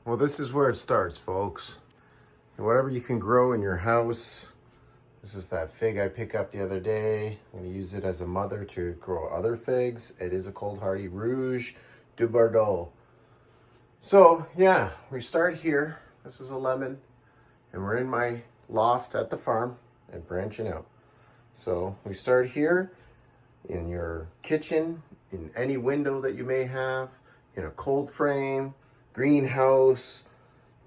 Well, this is where it starts, folks. And whatever you can grow in your house. This is that fig I picked up the other day. I'm going to use it as a mother to grow other figs. It is a cold hardy Rouge de Bordeaux. So yeah, we start here. This is a lemon, and we're in my loft at the farm and branching out. So we start here in your kitchen, in any window that you may have, in a cold frame, greenhouse,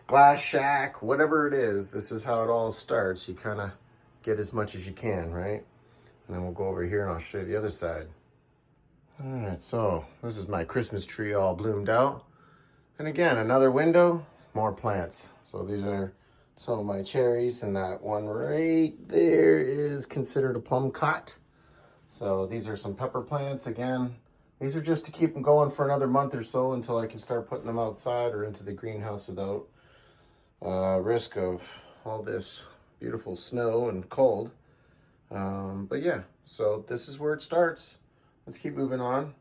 glass shack, whatever it is. This is how it all starts. You kind of get as much as you can, right? And then we'll go over here and I'll show you the other side. All right, so this is my Christmas tree all bloomed out. And again, another window, more plants. So these are some of my cherries, and that one right there is considered a plum cot. So these are some pepper plants. Again, these are just to keep them going for another month or so until I can start putting them outside or into the greenhouse without risk of all this beautiful snow and cold. But yeah, so this is where it starts. Let's keep moving on,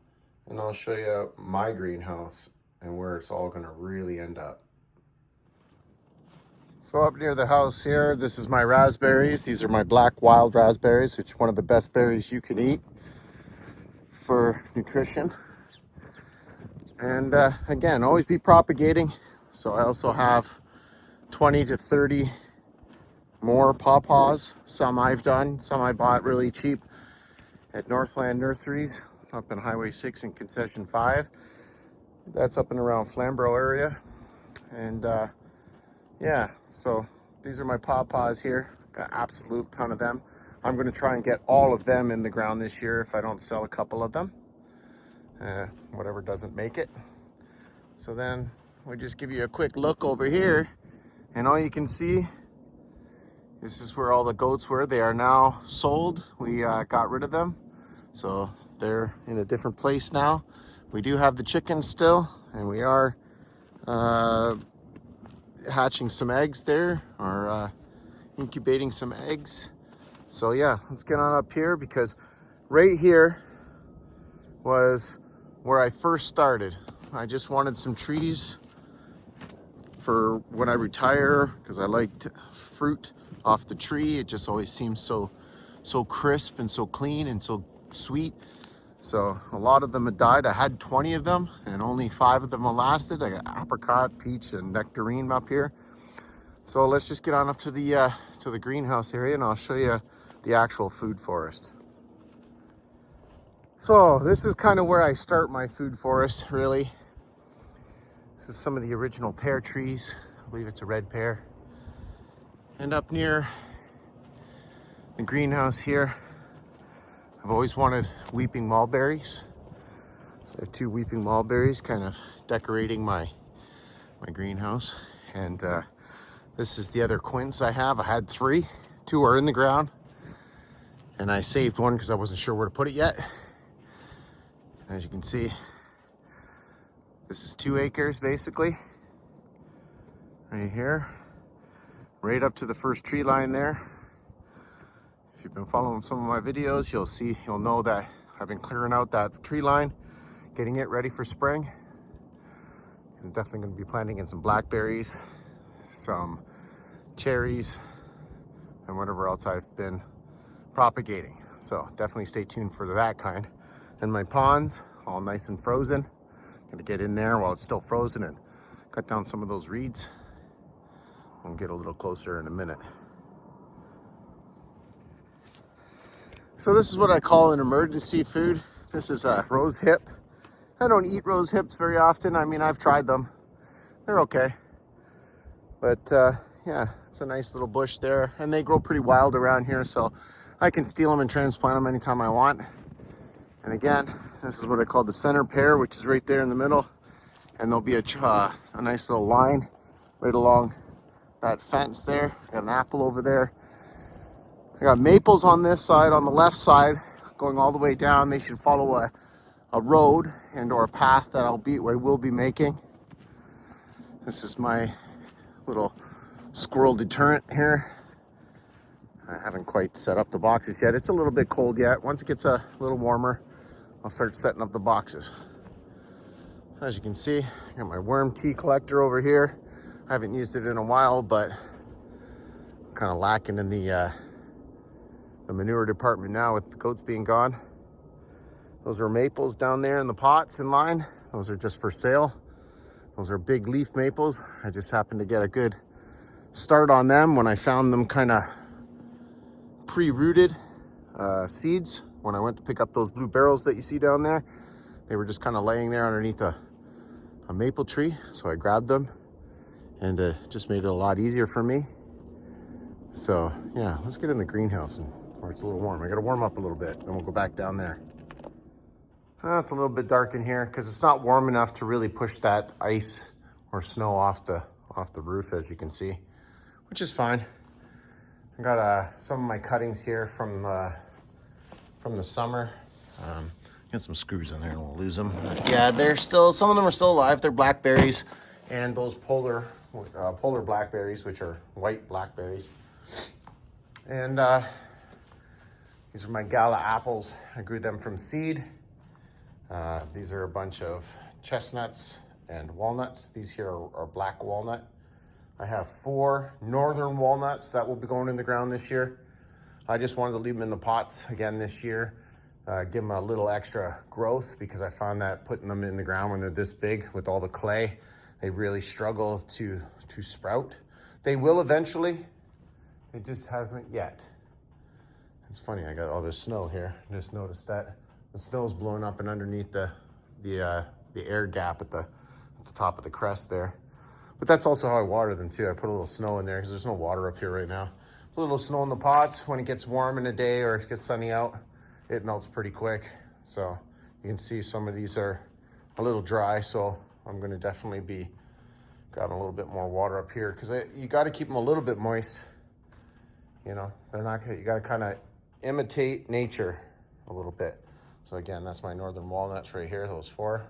and I'll show you my greenhouse and where it's all gonna really end up. So up near the house here, this is my raspberries. These are my black wild raspberries, which is one of the best berries you can eat for nutrition. And again, always be propagating. So I also have 20 to 30 more pawpaws. Some I've done, some I bought really cheap at Northland Nurseries up in Highway 6 and Concession 5. That's up and around Flamborough area. And yeah, so these are my pawpaws here. Got an absolute ton of them. I'm going to try and get all of them in the ground this year if I don't sell a couple of them. Whatever doesn't make it. So then we'll just give you a quick look over here, and all you can see, this is where all the goats were. They are now sold. We got rid of them, so they're in a different place now. We do have the chickens still, and we are hatching some eggs there, or incubating some eggs. So yeah, let's get on up here, because right here was where I first started. I just wanted some trees for when I retire, because I liked fruit off the tree. It just always seems so crisp and so clean and so sweet. So a lot of them had died. I had 20 of them, and only 5 of them lasted. I got apricot, peach, and nectarine up here. So let's just get on up to the greenhouse area, and I'll show you the actual food forest. So this is kind of where I start my food forest, really. This is some of the original pear trees. I believe it's a red pear. And up near the greenhouse here, I've always wanted weeping mulberries. So I have 2 weeping mulberries kind of decorating my greenhouse. And this is the other quince I have. I had 3. 2 are in the ground. And I saved one because I wasn't sure where to put it yet. As you can see, this is 2 acres basically. Right here. Right up to the first tree line there. If you've been following some of my videos, you'll know that I've been clearing out that tree line, getting it ready for spring. I'm definitely going to be planting in some blackberries, some cherries, and whatever else I've been propagating. So definitely stay tuned for that kind. And my ponds, all nice and frozen. Gonna get in there while it's still frozen and cut down some of those reeds. We'll get a little closer in a minute. So this is what I call an emergency food. This is a rose hip. I don't eat rose hips very often. I mean, I've tried them. They're okay. But yeah, it's a nice little bush there. And they grow pretty wild around here, so I can steal them and transplant them anytime I want. And again, this is what I call the center pear, which is right there in the middle. And there'll be a nice little line right along that fence there. Got an apple over there. I got maples on this side, on the left side, going all the way down. They should follow a road and or a path that I will be making. This is my little squirrel deterrent here. I haven't quite set up the boxes yet. It's a little bit cold yet. Once it gets a little warmer, I'll start setting up the boxes. As you can see, I got my worm tea collector over here. Haven't used it in a while, but kind of lacking in the manure department now with the goats being gone. Those are maples down there in the pots in line. Those are just for sale. Those are big leaf maples. I just happened to get a good start on them when I found them kind of pre-rooted seeds. When I went to pick up those blue barrels that you see down there, they were just kind of laying there underneath a maple tree. So I grabbed them, and it just made it a lot easier for me. So yeah, let's get in the greenhouse where it's a little warm. I got to warm up a little bit, then we'll go back down there. It's a little bit dark in here because it's not warm enough to really push that ice or snow off the roof, as you can see, which is fine. I got some of my cuttings here from the summer. Get some screws in there and we'll lose them. Yeah, they're still, some of them are still alive. They're blackberries, and those polar blackberries, which are white blackberries. And these are my gala apples. I grew them from seed. These are a bunch of chestnuts and walnuts. These here are black walnut. I have 4 northern walnuts that will be going in the ground this year. I just wanted to leave them in the pots again this year. Give them a little extra growth, because I found that putting them in the ground when they're this big with all the clay, they really struggle to sprout. They will eventually. It just hasn't yet. It's funny, I got all this snow here. I just noticed that the snow's blowing up and underneath the air gap at the top of the crest there. But that's also how I water them too. I put a little snow in there because there's no water up here right now. A little snow in the pots. When it gets warm in a day or it gets sunny out, it melts pretty quick. So you can see some of these are a little dry. So I'm going to definitely be grabbing a little bit more water up here, because you got to keep them a little bit moist. You know, they're not. You got to kind of imitate nature a little bit. So again, that's my northern walnuts right here, those 4.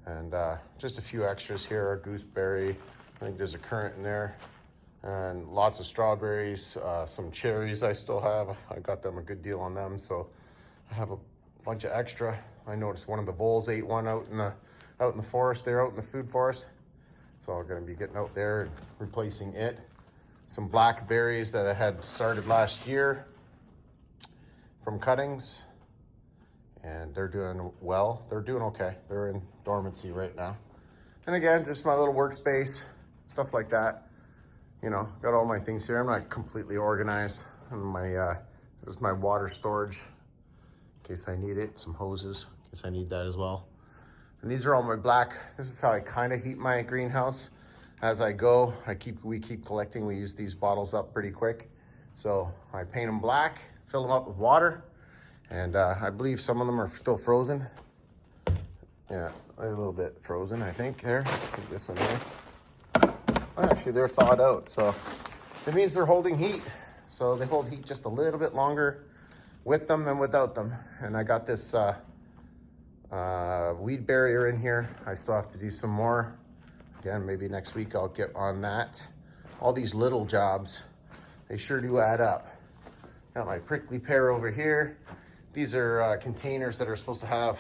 And just a few extras here, a gooseberry. I think there's a currant in there. And lots of strawberries, some cherries I still have. I got them a good deal on them, so I have a bunch of extra. I noticed one of the voles ate one out in the forest there, out in the food forest. So I'm gonna be getting out there and replacing it. Some blackberries that I had started last year from cuttings. And they're doing well. They're doing okay. They're in dormancy right now. And again, just my little workspace, stuff like that. You know, got all my things here. I'm not completely organized. And this is my water storage in case I need it. Some hoses in case I need that as well. And these are all my black. This is how I kind of heat my greenhouse. As I go, we keep collecting. We use these bottles up pretty quick. So I paint them black, fill them up with water. And I believe some of them are still frozen. Yeah, they're a little bit frozen, I think. There, take this one here. Oh, actually, they're thawed out, so it means they're holding heat. So they hold heat just a little bit longer with them than without them. And I got this weed barrier in here. I still have to do some more. Again, maybe next week I'll get on that. All these little jobs, they sure do add up. Got my prickly pear over here. These are containers that are supposed to have,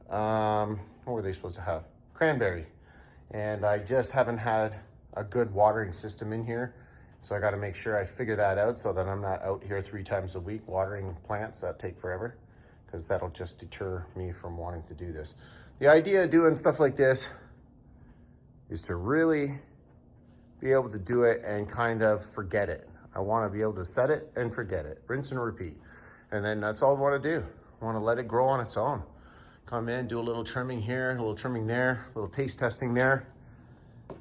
what were they supposed to have? Cranberry. And I just haven't had a good watering system in here. So I got to make sure I figure that out so that I'm not out here 3 times a week watering plants that take forever, because that'll just deter me from wanting to do this. The idea of doing stuff like this is to really be able to do it and kind of forget it. I want to be able to set it and forget it, rinse and repeat. And then that's all I want to do. I want to let it grow on its own. Come in, do a little trimming here, a little trimming there, a little taste testing there.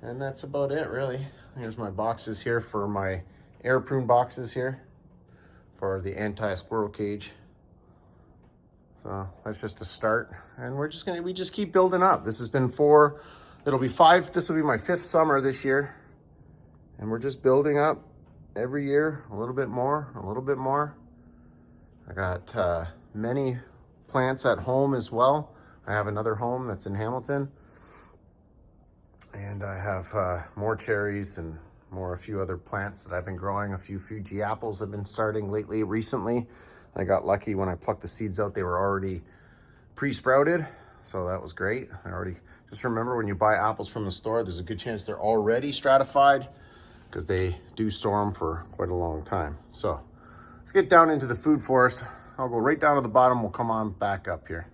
And that's about it, really. Here's my boxes here for my air prune boxes here for the anti-squirrel cage. So that's just a start. And we just keep building up. This has been 4, it'll be 5, this will be my 5th summer this year. And we're just building up every year, a little bit more, a little bit more. I got many plants at home as well. I have another home that's in Hamilton. And I have more cherries and a few other plants that I've been growing. A few Fuji apples I've been starting recently. I got lucky when I plucked the seeds out, they were already pre-sprouted. So that was great. I already Just remember, when you buy apples from the store, there's a good chance they're already stratified because they do store them for quite a long time. So let's get down into the food forest. I'll go right down to the bottom. We'll come on back up here.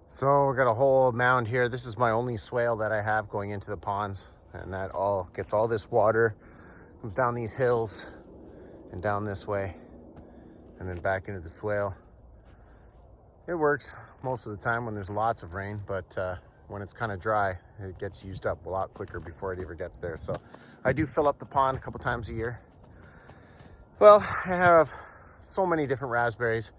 So we got a whole mound here. This is my only swale that I have going into the ponds, and that all gets all this water, comes down these hills and down this way, and then back into the swale. It works most of the time when there's lots of rain, but when it's kind of dry, it gets used up a lot quicker before it ever gets there. So I do fill up the pond a couple times a year. Well, I have so many different raspberries.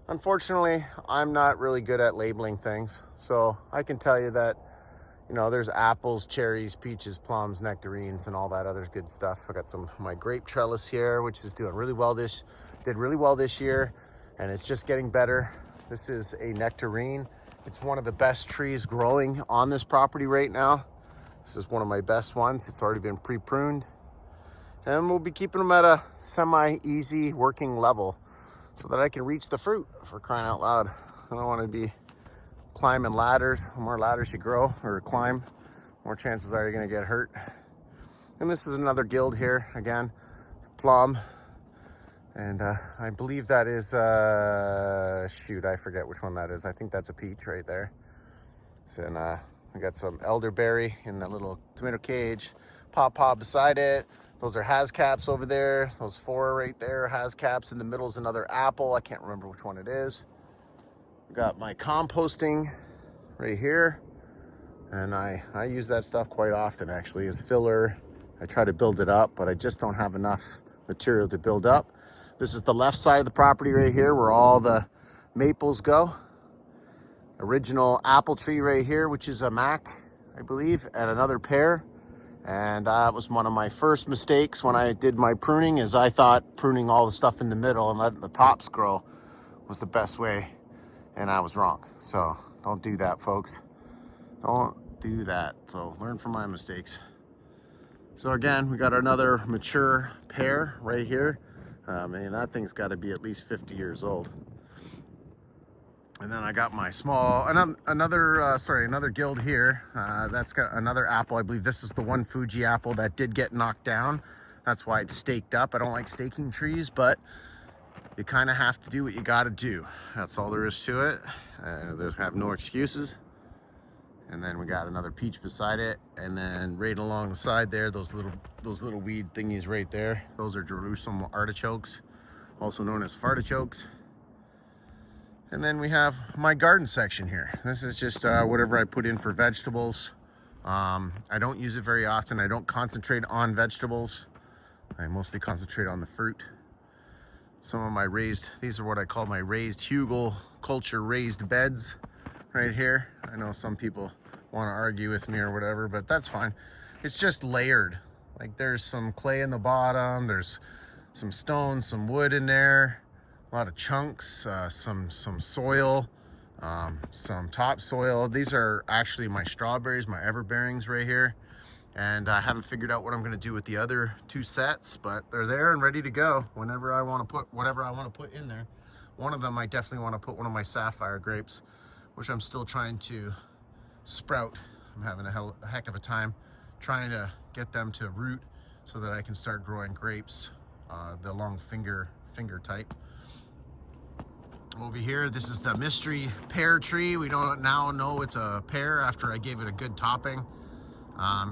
Unfortunately, I'm not really good at labeling things. So I can tell you that, you know, there's apples, cherries, peaches, plums, nectarines, and all that other good stuff. I got some of my grape trellis here, which is doing really well did really well this year, and it's just getting better. This is a nectarine. It's one of the best trees growing on this property right now. This is one of my best ones. It's already been pre-pruned. And we'll be keeping them at a semi-easy working level so that I can reach the fruit, for crying out loud. I don't want to be climbing ladders. The more ladders you grow or climb, more chances are you're going to get hurt. And this is another guild here. Again, plum. And I believe that is, shoot, I forget which one that is. I think that's a peach right there. So, and we got some elderberry in that little tomato cage. Pawpaw beside it. Those are Hazcaps over there. Those 4 right there, Hazcaps. In the middle is another apple. I can't remember which one it is. Got my composting right here. And I use that stuff quite often, actually, as filler. I try to build it up, but I just don't have enough material to build up. This is the left side of the property right here where all the maples go. Original apple tree right here, which is a Mac, I believe, and another pear. And that was one of my first mistakes when I did my pruning, is I thought pruning all the stuff in the middle and letting the tops grow was the best way. And I was wrong. So don't do that, folks. Don't do that. So learn from my mistakes. So again, we got another mature pear right here. Man, that thing's got to be at least 50 years old. And then I got my small, another guild here. That's got another apple. I believe this is the one Fuji apple that did get knocked down. That's why it's staked up. I don't like staking trees, but you kind of have to do what you got to do. That's all there is to it. There's have no excuses. And then we got another peach beside it, and then right along the side there, those little weed thingies right there, those are Jerusalem artichokes, also known as fartichokes. And then we have my garden section here. This is just whatever I put in for vegetables. I don't use it very often. I don't concentrate on vegetables. I mostly concentrate on the fruit. Some of my these are what I call my raised hugel culture raised beds right here. I know some people want to argue with me or whatever, but that's fine. It's just layered. Like, there's some clay in the bottom, there's some stones, some wood in there, a lot of chunks, some soil, some topsoil. These are actually my strawberries, my everbearings right here. And I haven't figured out what I'm going to do with the other 2 sets, but they're there and ready to go whenever I want to put whatever I want to put in there. One of them, I definitely want to put one of my sapphire grapes, which I'm still trying to sprout. I'm having a heck of a time trying to get them to root so that I can start growing grapes, the long finger type. Over here, this is the mystery pear tree. We don't now know it's a pear after I gave it a good topping.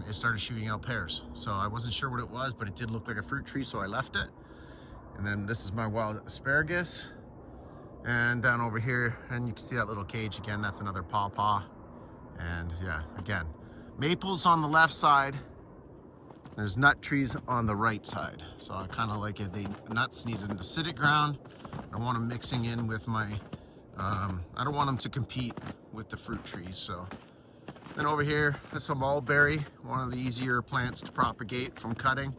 It started shooting out pears. So I wasn't sure what it was, but it did look like a fruit tree, so I left it. And then this is my wild asparagus. And down over here, and you can see that little cage again, that's another pawpaw. And yeah, again, maples on the left side. There's nut trees on the right side. So I kind of like it. The nuts need an acidic ground. I don't want them mixing in with my, I don't want them to compete with the fruit trees. So then over here, that's a mulberry, one of the easier plants to propagate from cutting.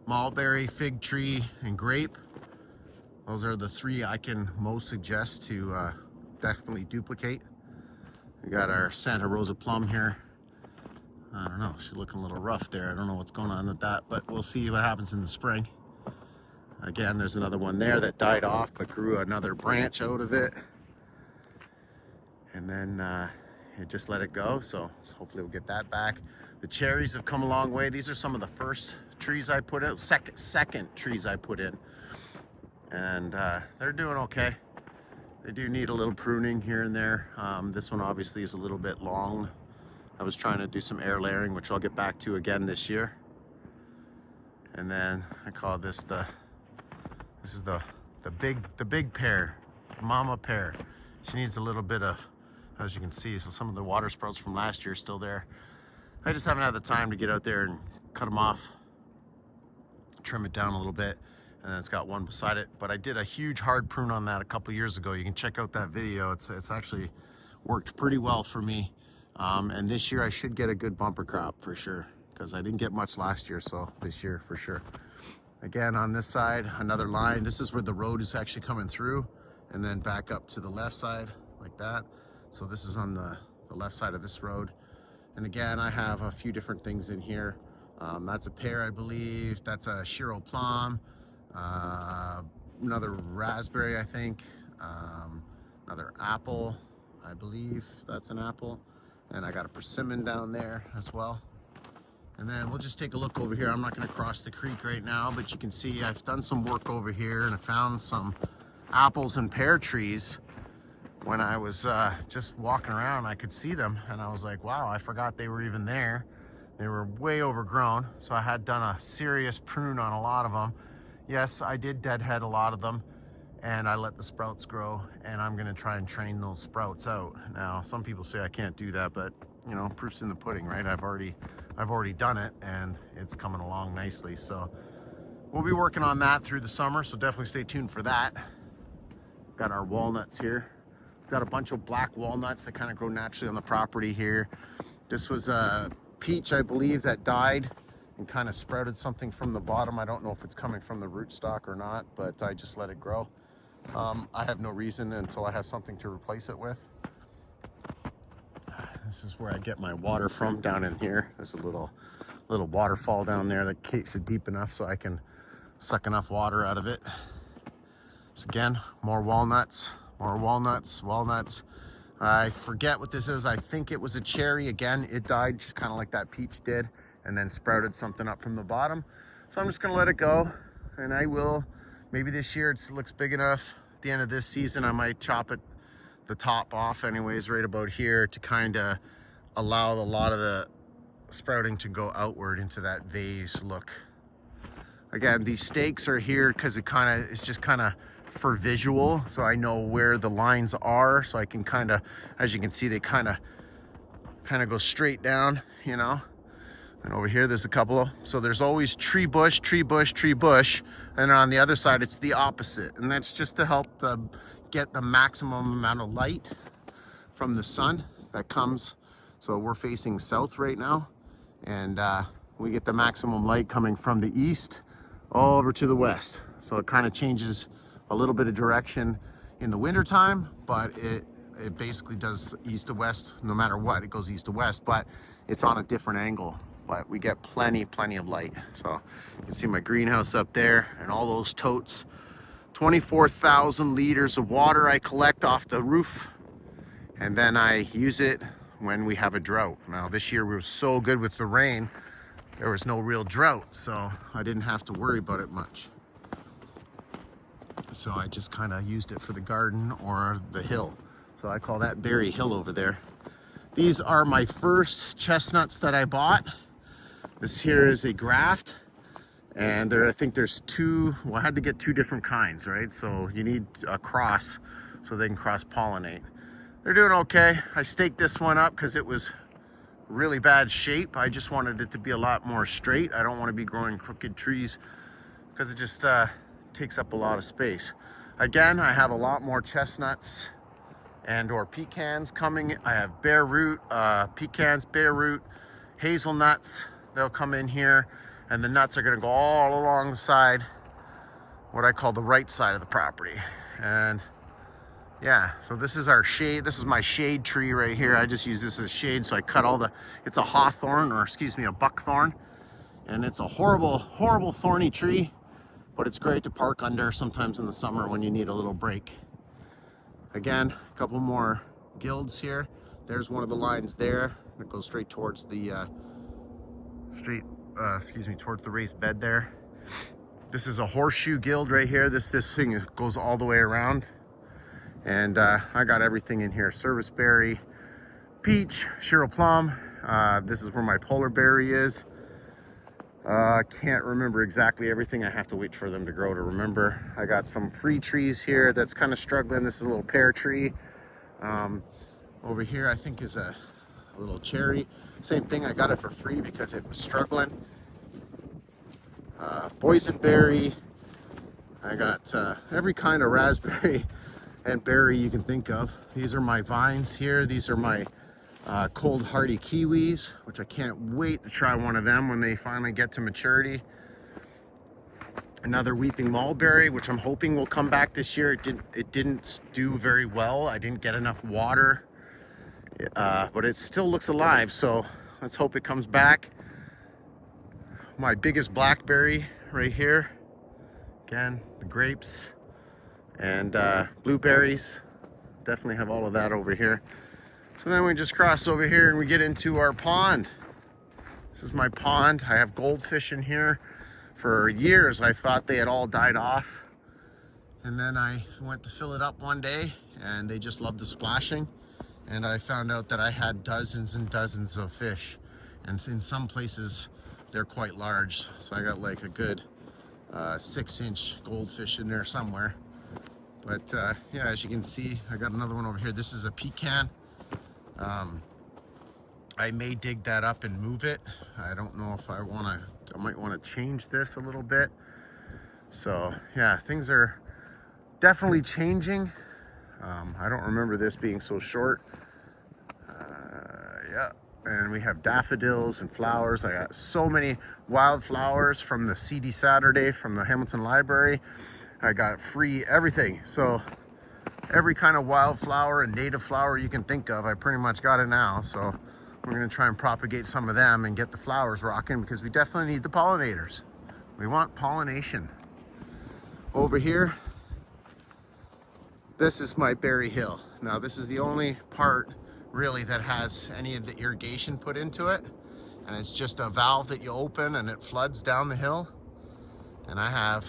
Mulberry, fig tree, and grape. Those are the 3 I can most suggest to definitely duplicate. We got our Santa Rosa plum here. I don't know, she's looking a little rough there. I don't know what's going on with that, but we'll see what happens in the spring. Again, there's another one there that died off, but grew another branch out of it. and then just let it go. So hopefully we'll get that back. The cherries have come a long way. These are some of the first trees I put in, second trees I put in, and they're doing okay. They do need a little pruning here and there. This one obviously is a little bit long. I was trying to do some air layering, which I'll get back to again this year. And then I call this the big pear, mama pear. She needs a little bit of, as you can see, so some of the water sprouts from last year are still there. I just haven't had the time to get out there and cut them off, trim it down a little bit, and then it's got one beside it. But I did a huge hard prune on that a couple years ago. You can check out that video. It's actually worked pretty well for me. And this year I should get a good bumper crop for sure, because I didn't get much last year, so this year for sure. Again, on this side, another line. This is where the road is actually coming through, and then back up to the left side like that. So this is on the left side of this road. And again, I have a few different things in here. That's a pear, I believe. That's a Shiro plum. Another raspberry, I think. Another apple, I believe that's an apple. And I got a persimmon down there as well. And then we'll just take a look over here. I'm not gonna cross the creek right now, but you can see I've done some work over here and I found some apples and pear trees. When I was just walking around, I could see them and I was like, wow, I forgot they were even there. They were way overgrown. So I had done a serious prune on a lot of them. Yes, I did deadhead a lot of them and I let the sprouts grow, and I'm gonna try and train those sprouts out. Now, some people say I can't do that, but you know, proof's in the pudding, right? I've already done it and it's coming along nicely. So we'll be working on that through the summer. So definitely stay tuned for that. Got our walnuts here. Got a bunch of black walnuts that kind of grow naturally on the property here. This was a peach, I believe, that died and kind of sprouted something from the bottom. I don't know if it's coming from the rootstock or not, but I just let it grow. I have no reason until I have something to replace it with. This is where I get my water from, down in here. There's a little waterfall down there that keeps it deep enough so I can suck enough water out of it. So again, more walnuts. More walnuts. I forget what this is. I think it was a cherry. Again, it died just kind of like that peach did, and then sprouted something up from the bottom. So I'm just gonna let it go, and I will, maybe this year it looks big enough. At the end of this season, I might chop it, the top off anyways, right about here, to kind of allow a lot of the sprouting to go outward into that vase look. Again, these stakes are here because it's just kind of for visual, so I know where the lines are, so I can kind of, as you can see, they kind of go straight down, you know. And over here there's a couple, so there's always tree bush, and on the other side it's the opposite, and that's just to help get the maximum amount of light from the sun that comes. So we're facing south right now, and we get the maximum light coming from the east all over to the west. So it kind of changes a little bit of direction in the winter time, but it basically does east to west no matter what. It goes east to west, but it's on a different angle. But we get plenty of light. So you can see my greenhouse up there and all those totes. 24,000 liters of water I collect off the roof, and then I use it when we have a drought. Now this year we were so good with the rain, there was no real drought, so I didn't have to worry about it much. So I just kind of used it for the garden or the hill. So I call that Berry Hill over there. These are my first chestnuts that I bought. This here is a graft, and I think there's two, well, I had to get two different kinds, right? So you need a cross so they can cross-pollinate. They're doing okay. I staked this one up because it was really bad shape. I just wanted it to be a lot more straight. I don't want to be growing crooked trees because it just takes up a lot of space. Again, I have a lot more chestnuts and or pecans coming. I have bare root, pecans, bare root, hazelnuts. They'll come in here, and the nuts are gonna go all along the side, what I call the right side of the property. And yeah, so this is our shade. This is my shade tree right here. I just use this as shade, so I cut all the, it's a hawthorn, or excuse me, a buckthorn. And it's a horrible thorny tree, but it's great to park under sometimes in the summer when you need a little break. Again, a couple more guilds here. There's one of the lines there. It goes straight towards the towards the raised bed there. This is a horseshoe guild right here. This thing goes all the way around. And I got everything in here. Service berry, peach, Shiro plum. This is where my polar berry is. Can't remember exactly everything. I have to wait for them to grow to remember. I got some free trees here that's kind of struggling. This is a little pear tree. Over here I think is a little cherry. Same thing, I got it for free because it was struggling. Boysenberry. I got every kind of raspberry and berry you can think of. These are my vines here. These are my cold hardy kiwis, which I can't wait to try one of them when they finally get to maturity. Another weeping mulberry, which I'm hoping will come back this year. It didn't do very well. I didn't get enough water, but it still looks alive, so let's hope it comes back. My biggest blackberry right here. Again, the grapes and blueberries. Definitely have all of that over here. So then we just cross over here and we get into our pond. This is my pond. I have goldfish in here. For years I thought they had all died off, and then I went to fill it up one day and they just loved the splashing, and I found out that I had dozens and dozens of fish, and in some places they're quite large. So I got like a good 6-inch goldfish in there somewhere. But yeah, as you can see, I got another one over here. This is a pecan. I may dig that up and move it. I don't know if I might want to change this a little bit. So yeah, things are definitely changing. I don't remember this being so short. Yeah, and we have daffodils and flowers. I got so many wildflowers from the CD Saturday from the Hamilton Library. I got free everything. So every kind of wildflower and native flower you can think of, I pretty much got it now. So we're gonna try and propagate some of them and get the flowers rocking, because we definitely need the pollinators. We want pollination. Over here, this is my berry hill. Now this is the only part really that has any of the irrigation put into it. And it's just a valve that you open and it floods down the hill. And I have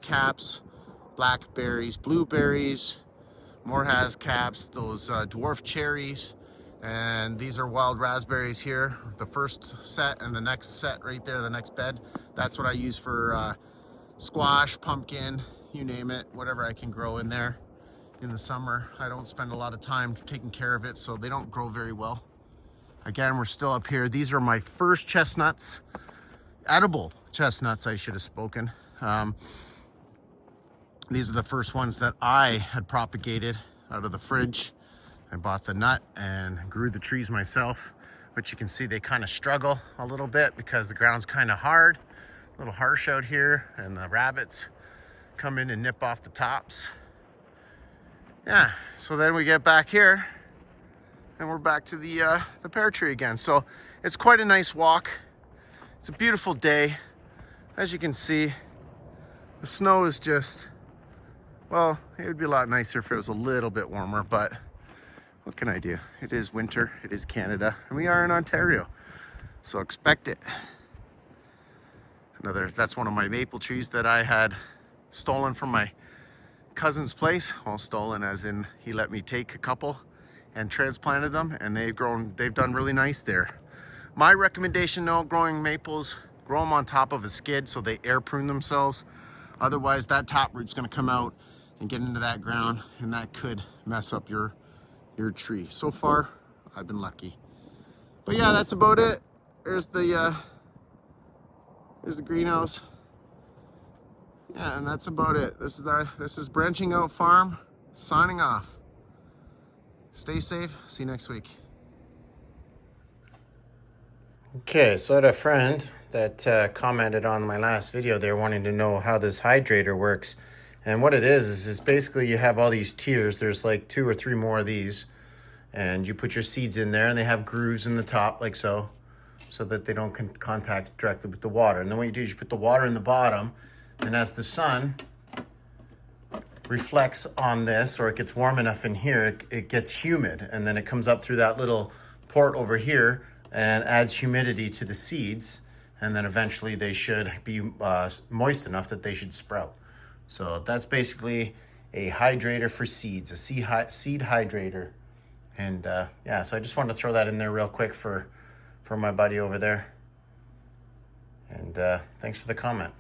caps, blackberries, blueberries, more caps, those dwarf cherries, and these are wild raspberries here. The first set and the next set right there, the next bed, that's what I use for squash, pumpkin, you name it, whatever I can grow in there. In the summer, I don't spend a lot of time taking care of it, so they don't grow very well. Again, we're still up here. These are my first chestnuts, edible chestnuts, I should have spoken. These are the first ones that I had propagated out of the fridge. I bought the nut and grew the trees myself, but you can see they kind of struggle a little bit because the ground's kind of hard, a little harsh out here, and the rabbits come in and nip off the tops. Yeah, so then we get back here and we're back to the pear tree again. So it's quite a nice walk. It's a beautiful day. As you can see, the snow is just, well, it would be a lot nicer if it was a little bit warmer, but what can I do? It is winter, it is Canada, and we are in Ontario, so expect it. That's one of my maple trees that I had stolen from my cousin's place. Well, stolen as in he let me take a couple and transplanted them, and they've done really nice there. My recommendation though, growing maples, grow them on top of a skid so they air prune themselves. Otherwise that top root's gonna come out and get into that ground, and that could mess up your tree. So far, I've been lucky. But yeah, that's about it. There's the greenhouse. Yeah, and that's about it. This is Branching Out Farm, signing off. Stay safe. See you next week. Okay, so I had a friend that commented on my last video there wanting to know how this hydrator works. And what it is basically you have all these tiers. There's like 2 or 3 more of these. And you put your seeds in there, and they have grooves in the top like so that they don't contact directly with the water. And then what you do is you put the water in the bottom, and as the sun reflects on this, or it gets warm enough in here, it gets humid, and then it comes up through that little port over here and adds humidity to the seeds, and then eventually they should be moist enough that they should sprout. So that's basically a hydrator for seeds, a seed hydrator. And yeah, so I just wanted to throw that in there real quick for my buddy over there. And thanks for the comment.